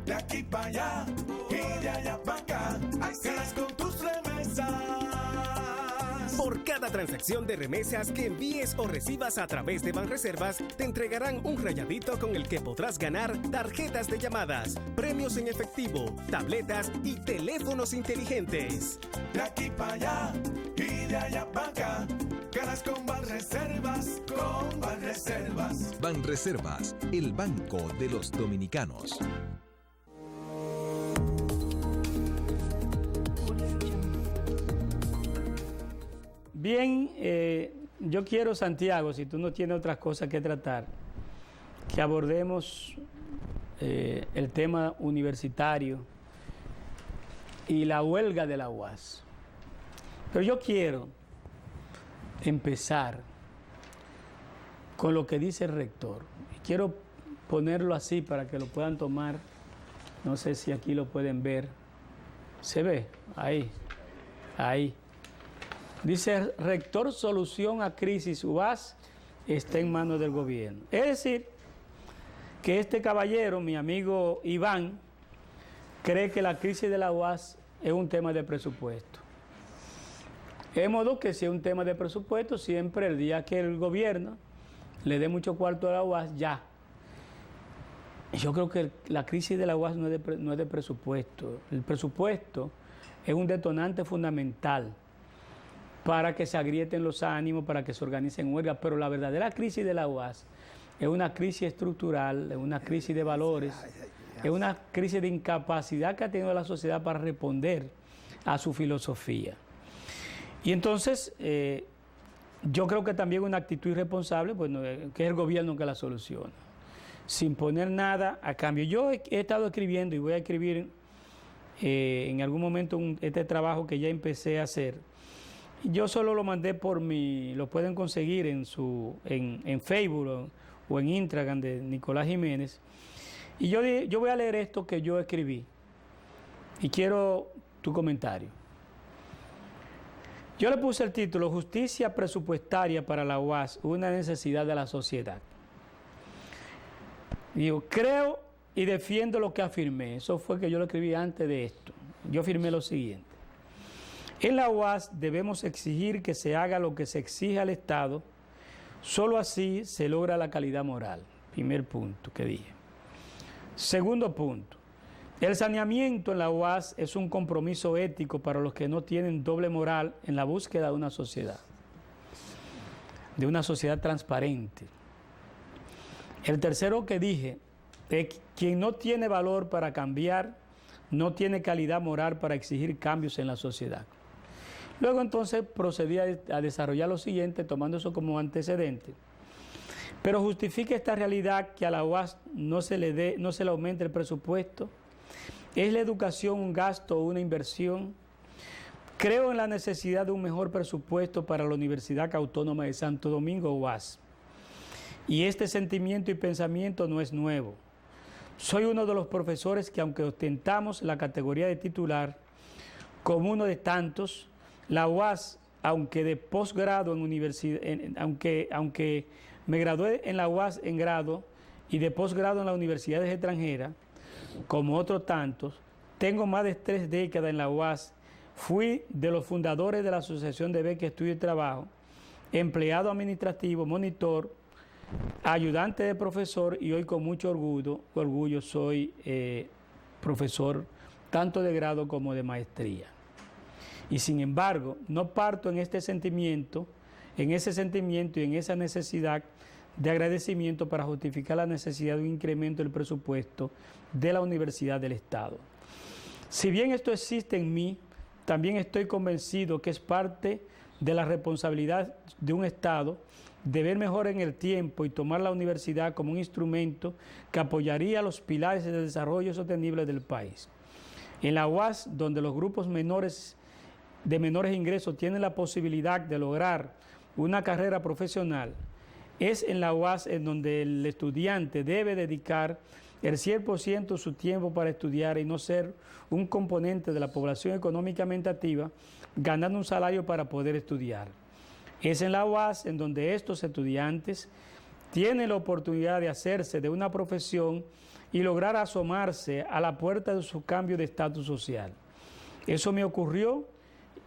De aquí para allá y de allá para acá, ganas con tus remesas. Por cada transacción de remesas que envíes o recibas a través de Banreservas, te entregarán un rayadito con el que podrás ganar tarjetas de llamadas, premios en efectivo, tabletas y teléfonos inteligentes. De aquí para allá y de allá para acá, ganas con Banreservas, con Banreservas. Banreservas, el banco de los dominicanos. Bien, yo quiero, Santiago, si tú no tienes otras cosas que tratar, que abordemos el tema universitario y la huelga de la UAS. Pero yo quiero empezar con lo que dice el rector. Quiero ponerlo así para que lo puedan tomar. No sé si aquí lo pueden ver. ¿Se ve? Ahí. Ahí. Dice, rector, solución a crisis UAS está en manos del gobierno. Es decir, que este caballero, mi amigo Iván, cree que la crisis de la UAS es un tema de presupuesto. De modo que si es un tema de presupuesto, siempre el día que el gobierno le dé mucho cuarto a la UAS, ya. Yo creo que la crisis de la UAS no es de presupuesto. El presupuesto es un detonante fundamental para que se agrieten los ánimos, para que se organicen huelgas, pero la verdadera crisis de la UAS es una crisis estructural, es una crisis de valores, es una crisis de incapacidad que ha tenido la sociedad para responder a su filosofía. Y entonces, yo creo que también una actitud irresponsable, bueno, que es el gobierno que la soluciona, sin poner nada a cambio. Yo he estado escribiendo y voy a escribir en algún momento este trabajo que ya empecé a hacer. Yo solo lo mandé lo pueden conseguir en Facebook o en Instagram de Nicolás Jiménez. Y yo voy a leer esto que yo escribí y quiero tu comentario. Yo le puse el título, Justicia presupuestaria para la UAS, una necesidad de la sociedad. Digo, creo y defiendo lo que afirmé. Eso fue que yo lo escribí antes de esto. Yo afirmé lo siguiente. En la UAS debemos exigir que se haga lo que se exige al Estado. Solo así se logra la calidad moral. Primer punto que dije. Segundo punto. El saneamiento en la UAS es un compromiso ético para los que no tienen doble moral en la búsqueda de una sociedad transparente. El tercero que dije es quien no tiene valor para cambiar, no tiene calidad moral para exigir cambios en la sociedad. Luego entonces procedí a desarrollar lo siguiente, tomando eso como antecedente. Pero justifica esta realidad que a la UAS no se le aumente el presupuesto. ¿Es la educación un gasto o una inversión? Creo en la necesidad de un mejor presupuesto para la Universidad Autónoma de Santo Domingo, UAS. Y este sentimiento y pensamiento no es nuevo. Soy uno de los profesores que, aunque ostentamos la categoría de titular, como uno de tantos, la UAS, aunque de posgrado en universidad, aunque me gradué en la UAS en grado y de posgrado en las universidades extranjeras, como otros tantos, tengo más de 3 décadas en la UAS, fui de los fundadores de la Asociación de Becas, Estudio y Trabajo, empleado administrativo, monitor, ayudante de profesor y hoy con mucho orgullo soy profesor tanto de grado como de maestría. Y sin embargo, no parto en ese sentimiento y en esa necesidad de agradecimiento para justificar la necesidad de un incremento del presupuesto de la Universidad del Estado. Si bien esto existe en mí, también estoy convencido que es parte de la responsabilidad de un Estado de ver mejor en el tiempo y tomar la universidad como un instrumento que apoyaría los pilares del desarrollo sostenible del país. En la UAS, donde los grupos de menores ingresos tienen la posibilidad de lograr una carrera profesional, es en la UAS en donde el estudiante debe dedicar el 100% de su tiempo para estudiar y no ser un componente de la población económicamente activa, ganando un salario para poder estudiar. Es en la UAS en donde estos estudiantes tienen la oportunidad de hacerse de una profesión y lograr asomarse a la puerta de su cambio de estatus social. Eso me ocurrió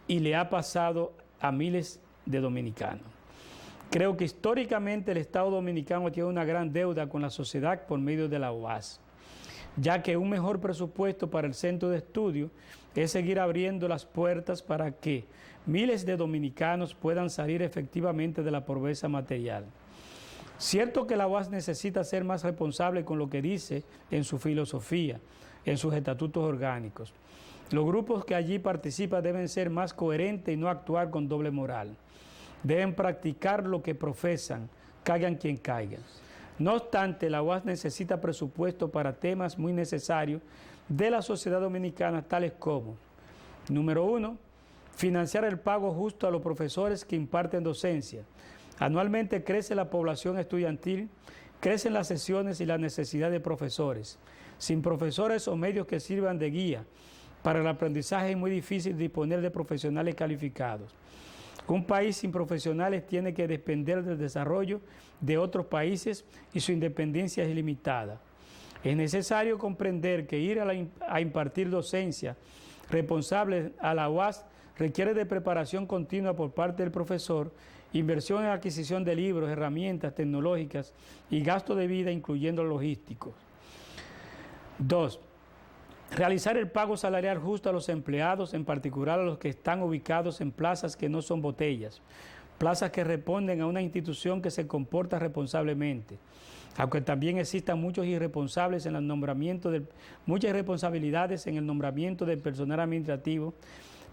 y le ha pasado a miles de dominicanos. Creo que históricamente el Estado dominicano tiene una gran deuda con la sociedad por medio de la UAS, ya que un mejor presupuesto para el centro de estudio es seguir abriendo las puertas para que miles de dominicanos puedan salir efectivamente de la pobreza material. Cierto que la UAS necesita ser más responsable con lo que dice en su filosofía, en sus estatutos orgánicos. Los grupos que allí participan deben ser más coherentes y no actuar con doble moral. Deben practicar lo que profesan, caigan quien caiga. No obstante, la UAS necesita presupuesto para temas muy necesarios de la sociedad dominicana, tales como, número 1, Financiar el pago justo a los profesores que imparten docencia. Anualmente crece la población estudiantil, crecen las sesiones y la necesidad de profesores. Sin profesores o medios que sirvan de guía para el aprendizaje es muy difícil disponer de profesionales calificados. Un país sin profesionales tiene que depender del desarrollo de otros países y su independencia es ilimitada. Es necesario comprender que ir a impartir docencia responsable a la UAS requiere de preparación continua por parte del profesor, inversión en adquisición de libros, herramientas tecnológicas y gasto de vida, incluyendo logísticos. 2. Realizar el pago salarial justo a los empleados, en particular a los que están ubicados en plazas que no son botellas, plazas que responden a una institución que se comporta responsablemente, aunque también existan muchos irresponsables en el nombramiento muchas irresponsabilidades en el nombramiento del personal administrativo,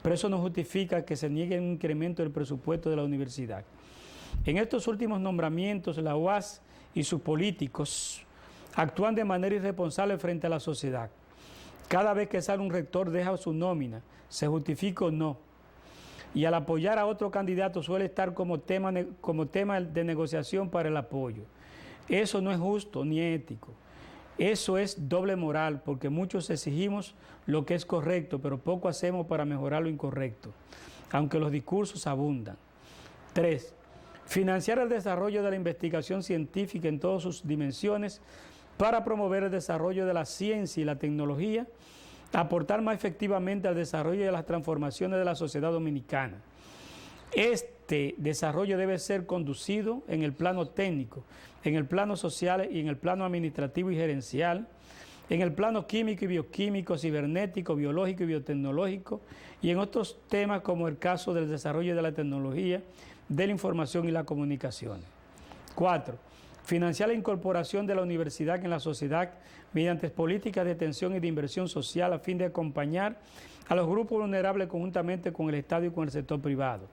pero eso no justifica que se niegue un incremento del presupuesto de la universidad. En estos últimos nombramientos, la UAS y sus políticos actúan de manera irresponsable frente a la sociedad. Cada vez que sale un rector deja su nómina, se justifica o no. Y al apoyar a otro candidato suele estar como tema de negociación para el apoyo. Eso no es justo ni ético. Eso es doble moral, porque muchos exigimos lo que es correcto, pero poco hacemos para mejorar lo incorrecto, aunque los discursos abundan. 3. Financiar el desarrollo de la investigación científica en todas sus dimensiones para promover el desarrollo de la ciencia y la tecnología, aportar más efectivamente al desarrollo de las transformaciones de la sociedad dominicana. Este desarrollo debe ser conducido en el plano técnico, en el plano social y en el plano administrativo y gerencial, en el plano químico y bioquímico, cibernético, biológico y biotecnológico, y en otros temas como el caso del desarrollo de la tecnología, de la información y las comunicaciones. 4. Financiar la incorporación de la universidad en la sociedad mediante políticas de atención y de inversión social a fin de acompañar a los grupos vulnerables conjuntamente con el Estado y con el sector privado.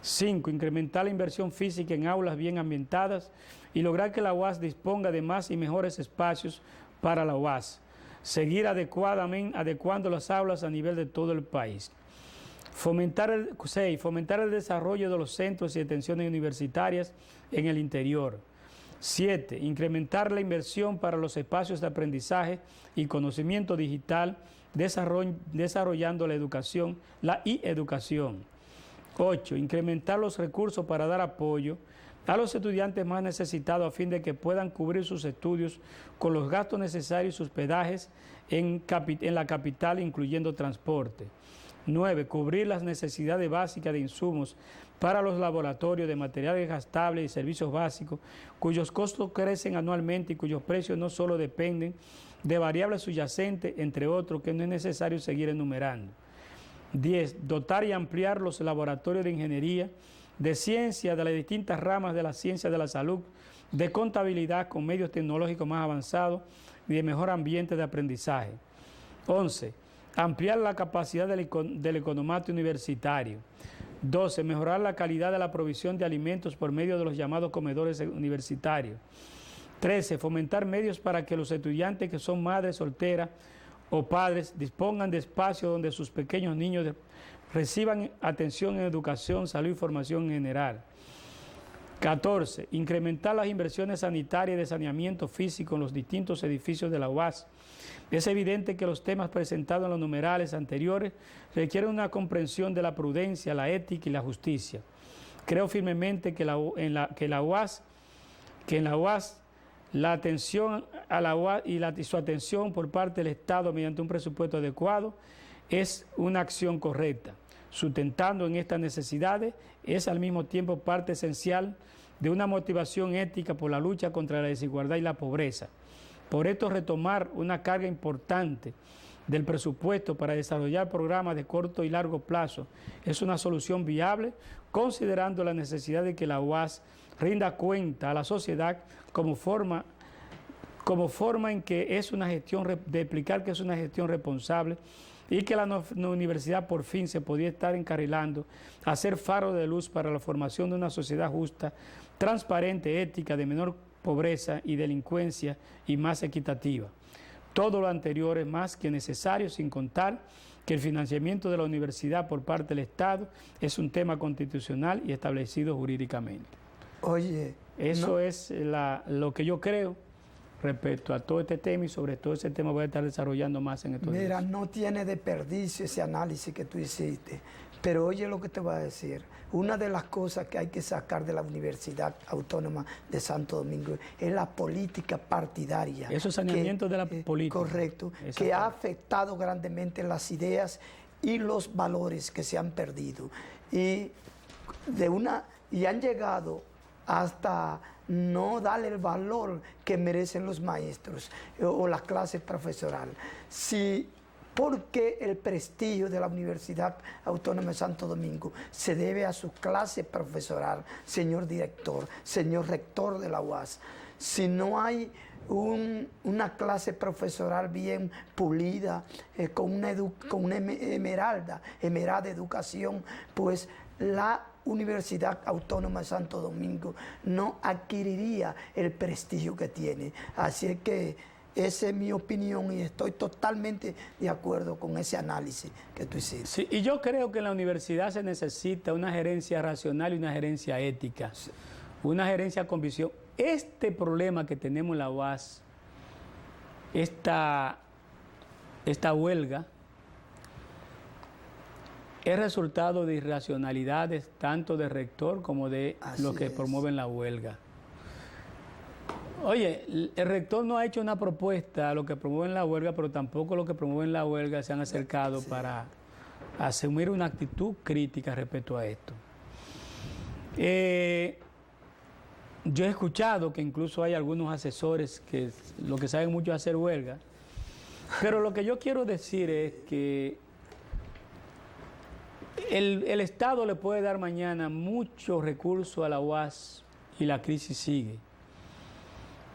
5. Incrementar la inversión física en aulas bien ambientadas y lograr que la UAS disponga de más y mejores espacios para la UAS. Seguir adecuando las aulas a nivel de todo el país. 6. Fomentar el desarrollo de los centros y extensiones universitarias en el interior. 7. Incrementar la inversión para los espacios de aprendizaje y conocimiento digital, desarrollando la educación, la e-educación. 8. Incrementar los recursos para dar apoyo a los estudiantes más necesitados a fin de que puedan cubrir sus estudios con los gastos necesarios y sus hospedajes en la capital, incluyendo transporte. 9. Cubrir las necesidades básicas de insumos para los laboratorios, de materiales gastables y servicios básicos, cuyos costos crecen anualmente y cuyos precios no solo dependen de variables subyacentes, entre otros, que no es necesario seguir enumerando. 10. Dotar y ampliar los laboratorios de ingeniería, de ciencia, de las distintas ramas de la ciencia de la salud, de contabilidad con medios tecnológicos más avanzados y de mejor ambiente de aprendizaje. 11. Ampliar la capacidad del economato universitario. 12. Mejorar la calidad de la provisión de alimentos por medio de los llamados comedores universitarios. 13. Fomentar medios para que los estudiantes que son madres solteras o padres dispongan de espacios donde sus pequeños niños reciban atención en educación, salud y formación en general. 14. Incrementar las inversiones sanitarias y de saneamiento físico en los distintos edificios de la UAS. Es evidente que los temas presentados en los numerales anteriores requieren una comprensión de la prudencia, la ética y la justicia. Creo firmemente que en la UAS la atención a la UAS y su atención por parte del Estado mediante un presupuesto adecuado es una acción correcta. Sustentando en estas necesidades es al mismo tiempo parte esencial de una motivación ética por la lucha contra la desigualdad y la pobreza. Por esto, retomar una carga importante del presupuesto para desarrollar programas de corto y largo plazo es una solución viable, considerando la necesidad de que la UAS rinda cuenta a la sociedad como forma en que es una gestión, de explicar que es una gestión responsable y que la universidad por fin se podía estar encarrilando a ser faro de luz para la formación de una sociedad justa, transparente, ética, de menor pobreza y delincuencia y más equitativa. Todo lo anterior es más que necesario, sin contar que el financiamiento de la universidad por parte del Estado es un tema constitucional y establecido jurídicamente. Oye, Eso es lo que yo creo respecto a todo este tema, y sobre todo ese tema voy a estar desarrollando más en estos días. mira, no tiene desperdicio ese análisis que tú hiciste, pero oye lo que te voy a decir. Una de las cosas que hay que sacar de la Universidad Autónoma de Santo Domingo es la política partidaria. Eso es saneamiento de la política. Correcto, que ha afectado grandemente las ideas y los valores que se han perdido. Y han llegado hasta no darle el valor que merecen los maestros o la clase profesoral. Porque el prestigio de la Universidad Autónoma de Santo Domingo se debe a su clase profesoral, señor director, señor rector de la UAS. Si no hay una clase profesoral bien pulida, con una emerada educación, pues la Universidad Autónoma de Santo Domingo no adquiriría el prestigio que tiene. Así es que esa es mi opinión y estoy totalmente de acuerdo con ese análisis que tú hiciste. Sí, y yo creo que en la universidad se necesita una gerencia racional y una gerencia ética, sí, una gerencia con visión. Este problema que tenemos en la UAS, esta huelga, es resultado de irracionalidades tanto del rector como de los que promueven la huelga. Oye, el rector no ha hecho una propuesta a los que promueven la huelga, pero tampoco los que promueven la huelga se han acercado para asumir una actitud crítica respecto a esto. Yo he escuchado que incluso hay algunos asesores que lo que saben mucho es hacer huelga, pero lo que yo quiero decir es que el Estado le puede dar mañana muchos recursos a la UAS y la crisis sigue.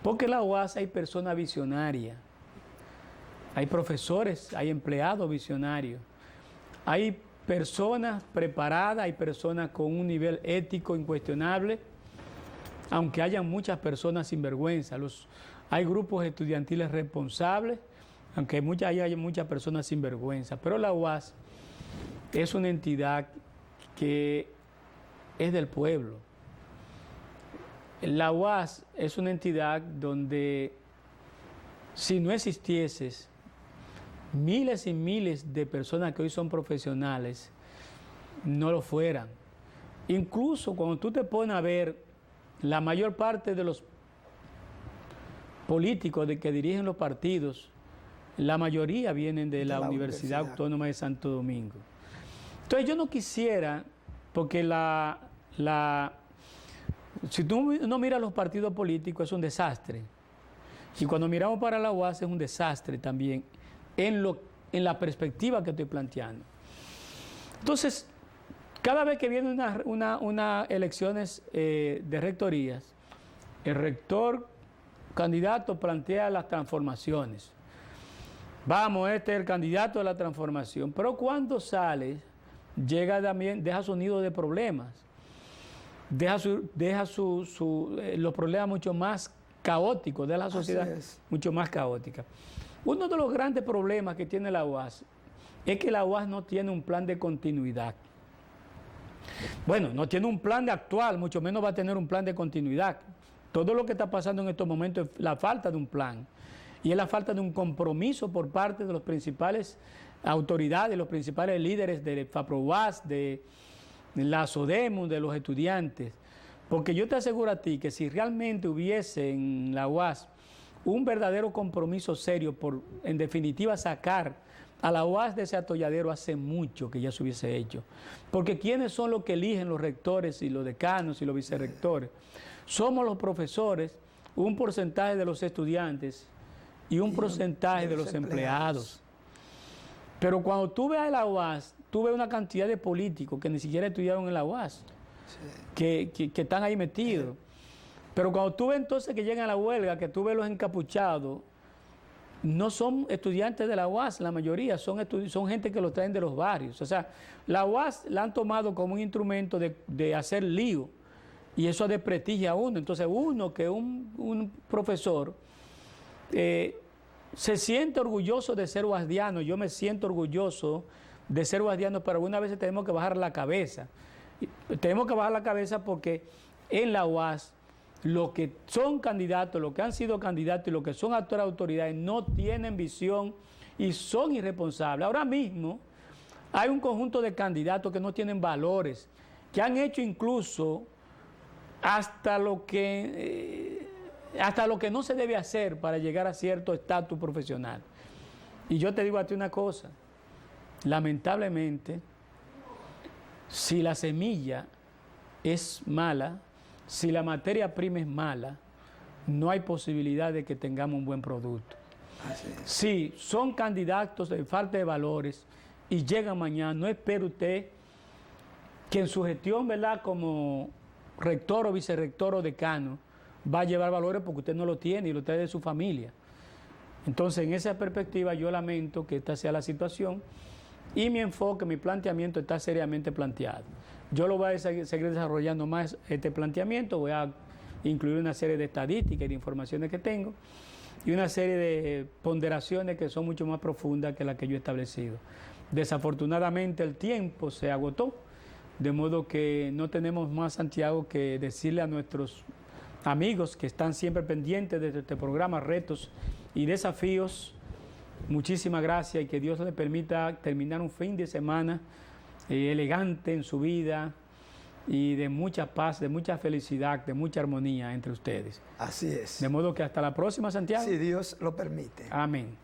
Porque en la UAS hay personas visionarias, hay profesores, hay empleados visionarios, hay personas preparadas, hay personas con un nivel ético incuestionable, aunque haya muchas personas sinvergüenza. Hay grupos estudiantiles responsables, aunque haya muchas personas sinvergüenza. Pero la UAS es una entidad que es del pueblo. La UAS es una entidad donde, si no existieses, miles y miles de personas que hoy son profesionales no lo fueran. Incluso cuando tú te pones a ver, la mayor parte de los políticos que dirigen los partidos, la mayoría vienen de la Universidad Autónoma de Santo Domingo. Entonces yo no quisiera, porque si tú no miras los partidos políticos es un desastre. Y cuando miramos para la UAS es un desastre también en la perspectiva que estoy planteando. Entonces, cada vez que vienen unas elecciones de rectorías, el rector candidato plantea las transformaciones. Vamos, este es el candidato de la transformación. Pero cuando sale, llega también, deja su nido de problemas. Deja los problemas mucho más caóticos de la sociedad, mucho más caótica. Uno de los grandes problemas que tiene la UAS es que la UAS no tiene un plan de continuidad. Bueno, no tiene un plan de actual, mucho menos va a tener un plan de continuidad. Todo lo que está pasando en estos momentos es la falta de un plan y es la falta de un compromiso por parte de los principales autoridades, los principales líderes de FAPROUAS, de la SODEMU, de los estudiantes, porque yo te aseguro a ti que si realmente hubiese en la UAS un verdadero compromiso serio por, en definitiva, sacar a la UAS de ese atolladero, hace mucho que ya se hubiese hecho. Porque ¿quiénes son los que eligen los rectores y los decanos y los vicerrectores? Somos los profesores, un porcentaje de los estudiantes y un porcentaje de los empleados. Pero cuando tú ves a la UAS, tú ves una cantidad de políticos que ni siquiera estudiaron en la UAS, que están ahí metidos. Pero cuando tú ves entonces que llegan a la huelga, que tú ves los encapuchados, no son estudiantes de la UAS, la mayoría, son gente que los traen de los barrios. O sea, la UAS la han tomado como un instrumento de hacer lío, y eso desprestigia a uno. Entonces uno que un profesor se siente orgulloso de ser guardiano. Yo me siento orgulloso de ser guardiano, pero algunas veces tenemos que bajar la cabeza. Tenemos que bajar la cabeza porque en la UAS, los que son candidatos, los que han sido candidatos y los que son actuales autoridades no tienen visión y son irresponsables. Ahora mismo hay un conjunto de candidatos que no tienen valores, que han hecho incluso hasta lo que no se debe hacer para llegar a cierto estatus profesional. Y yo te digo a ti una cosa, lamentablemente, si la semilla es mala, si la materia prima es mala, no hay posibilidad de que tengamos un buen producto. Si son candidatos de falta de valores y llegan mañana, no espere usted que en su gestión, ¿verdad?, como rector o vicerrector o decano, va a llevar valores porque usted no lo tiene y lo trae de su familia. Entonces, en esa perspectiva, yo lamento que esta sea la situación y mi enfoque, mi planteamiento está seriamente planteado. Yo lo voy a seguir desarrollando más este planteamiento, voy a incluir una serie de estadísticas y de informaciones que tengo y una serie de ponderaciones que son mucho más profundas que las que yo he establecido. Desafortunadamente el tiempo se agotó, de modo que no tenemos más, Santiago, que decirle a nuestros amigos que están siempre pendientes de este programa, Retos y Desafíos, muchísimas gracias y que Dios les permita terminar un fin de semana elegante en su vida y de mucha paz, de mucha felicidad, de mucha armonía entre ustedes. Así es. De modo que hasta la próxima, Santiago. Si Dios lo permite. Amén.